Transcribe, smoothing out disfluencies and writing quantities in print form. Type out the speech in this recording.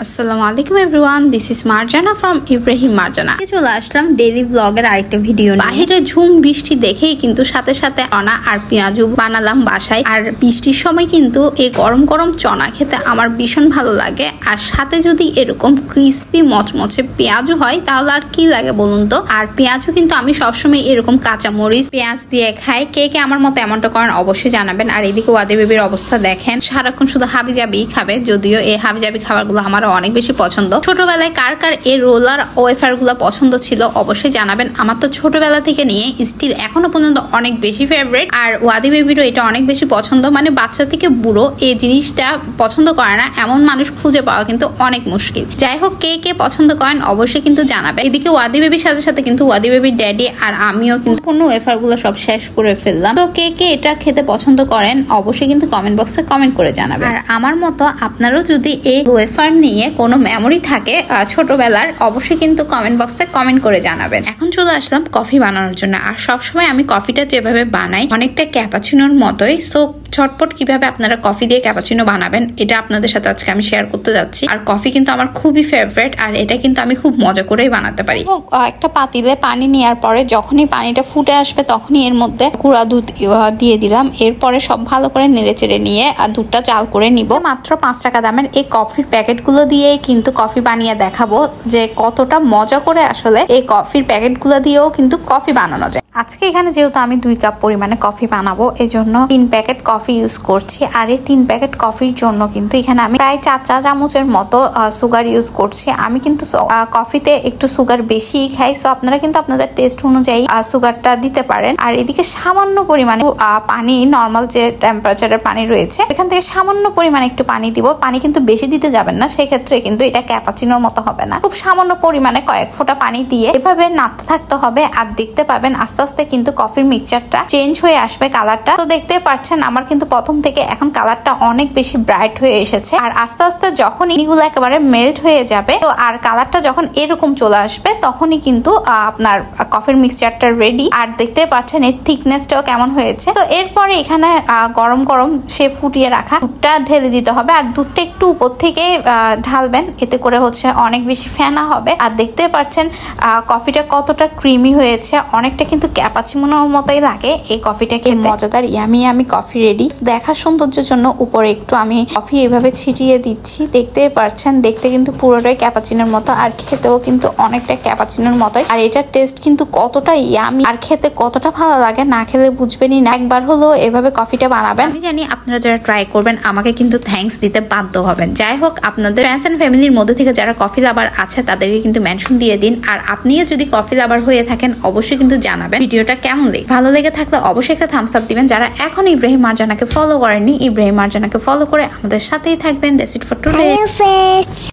আসসালামু আলাইকুম everyone, this is Marjana from Ibrahim Marjana. চলে আসলাম ডেইলি ব্লগের আরেকটা ভিডিও। বাহিরে ঝুম বৃষ্টি দেখেই কিন্তু সাথে সাথে চনা আর পেঁয়াজু বানালাম বাসায়। আর বৃষ্টির সময় কিন্তু এই গরম গরম চনা খেতে আমার ভীষণ ভালো লাগে। আর সাথে যদি এরকম ক্রিস্পি মচমচে পেঁয়াজু হয় তাহলে আর কি লাগে বলুন তো। আর পেঁয়াজু কিন্তু আমি সবসময় এরকম কাঁচা মরিচ পেঁয়াজ দিয়ে খাই। কে কে আমার মতো এমনটা করেন অবশ্যই জানাবেন। আর এদিকে ওয়াদি বেবির অবস্থা দেখেন, সারাক্ষণ শুধু হাবিজাবি খাবে। যদিও এই হাবিজাবি খাবারগুলো আমার অনেক বেশি পছন্দ। ছোটবেলায় কার কার এই রোলার ওয়েফার গুলো পছন্দ ছিল অবশ্যই জানাবেন। আমার তো ছোটবেলা থেকে নিয়ে স্টিল এখনো পর্যন্ত অনেক বেশি ফেভারিট। আর ওয়াদি বেবিরও এটা অনেক বেশি পছন্দ। মানে বাচ্চা থেকে বুড়ো এই জিনিসটা পছন্দ করে না এমন মানুষ খুঁজে পাওয়া কিন্তু অনেক মুশকিল। যাই হোক, কে কে পছন্দ করেন অবশ্যই কিন্তু জানাবেন। এদিকে ওয়াদি বেবির সাথে সাথে কিন্তু ওয়াদি বেবির ড্যাডি আর আমিও কিন্তু কোনো ওয়েফার গুলো সব শেষ করে ফেললাম। তো কে কে এটা খেতে পছন্দ করেন অবশ্যই কিন্তু কমেন্ট বক্সে কমেন্ট করে জানাবেন। আর আমার মতো আপনারও যদি এই ওয়েফার নিয়ে কোনো মেমোরি থাকে ছোটবেলার অবশ্যই কিন্তু কমেন্ট বক্সে কমেন্ট করে জানাবেন। এখন চলে আসলাম কফি বানানোর জন্য। আর সবসময় আমি কফিটা যেভাবে বানাই অনেকটা ক্যাপাচিনোর মতোই। সো ঝটপট কিভাবে আপনারা কফি দিয়ে ক্যাপাচিনো বানাবেন এটা আপনাদের সাথে আজকে আমি শেয়ার করতে যাচ্ছি। আর কফি কিন্তু আমার খুবই ফেভারিট, আর এটা কিন্তু আমি খুব মজা করেই বানাতে পারি। একটা পাতিলে পানি নেওয়ার পরে যখনই পানিটা ফুটে আসবে তখনই এর মধ্যে গুঁড়া দুধ দিয়ে দিলাম। এরপরে সব ভালো করে নেড়ে চেড়ে নিয়ে দুধটা চাল করে নিব। মাত্র 5 টাকা দামের এই কফির প্যাকেটগুলো দিয়ে কিন্তু কফি বানিয়ে দেখাবো যে কতটা মজা করে আসলে এই কফির প্যাকেটগুলো দিয়েও কিন্তু কফি বানানো যায়। আজকে এখানে যেহেতু আমি 2 কাপ পরিমাণে কফি বানাবো এজন্য 3 প্যাকেট কফি ইউজ করছি। আর এই 3 প্যাকেট কফির জন্য কিন্তু এখানে আমি প্রায় 4 চা চামচের মতো সুগার ইউজ করছি। আমি কিন্তু কফিতে একটু সুগার বেশি খাই, সো আপনারা কিন্তু আপনাদের টেস্ট অনুযায়ী সুগারটা দিতে পারেন। আর এদিকে সামান্য পরিমাণে পানি, নর্মাল যে টেম্পারেচারের পানি রয়েছে এখান থেকে সামান্য পরিমাণে একটু পানি দিব। পানি কিন্তু বেশি দিতে যাবেন না, সেক্ষেত্রে কিন্তু এটা ক্যাপাচিনোর মতো হবে না। খুব সামান্য পরিমাণে কয়েক ফোঁটা পানি দিয়ে এভাবে নাড়তে থাকতে হবে। আর দেখতে পাবেন আস্তে আস্তে কিন্তু কফির মিক্সচারটা চেঞ্জ হয়ে আসবে কালারটা। তো দেখতে পাচ্ছেন আমার কিন্তু প্রথম থেকে এখন কালারটা অনেক বেশি ব্রাইট হয়ে এসেছে। আর আস্তে আস্তে যখন এগুলো একেবারে মেল্ট হয়ে যাবে তো আর কালারটা যখন এরকম চলে আসবে তখনই কিন্তু আপনার কফির মিক্সচারটা রেডি। আর দেখতে পাচ্ছেন এর থিকনেসটাও কেমন হয়েছে। তো এরপরে এখানে গরম গরম সে ফুটিয়ে রাখা দুধটা ঢেলে দিতে হবে। আর দুধটা একটু উপর থেকে ঢালবেন, এতে করে হচ্ছে অনেক বেশি ফেনা হবে। আর দেখতে পাচ্ছেন কফিটা কতটা ক্রিমি হয়েছে, অনেকটা কিন্তু ক্যাপাচিনোর মতোই লাগে এই কফিটা খেতে। মজাদার ইয়ামি আমি কফি রেডি। দেখার সৌন্দর্যের জন্য উপরে একটু আমি কফি এইভাবে ছিটিয়ে দিচ্ছি। দেখতে পাচ্ছেন দেখতে কিন্তু পুরোটাই ক্যাপাচিনোর মতো, আর খেতেও কিন্তু অনেকটা ক্যাপাচিনোর মতোই। আর এটার টেস্ট কিন্তু কতটা ইয়ামি আর খেতে কতটা ভালো লাগে না খেলে বুঝবেনই না। একবার হলো এভাবে কফিটা বানাবেন। আমি জানি আপনারা যারা ট্রাই করবেন আমাকে কিন্তু থ্যাঙ্কস দিতে বাধ্য হবেন। যাই হোক, আপনাদের ফ্রেন্ডস এন্ড ফ্যামিলির মধ্যে থেকে যারা কফি লাভার আছে তাদেরকে কিন্তু মেনশন দিয়ে দিন। আর আপনিও যদি কফি লাভার হয়ে থাকেন অবশ্যই কিন্তু জানাবেন ভিডিওটা কেমন লেগে। ভালো লেগে থাকলে অবশ্যই একটা থামস আপ দিবেন। যারা এখন ইব্রাহিম মারজানাকে ফলো করেননি ইব্রাহিম মারজানাকে ফলো করে আমাদের সাথেই থাকবেন। That's it for today.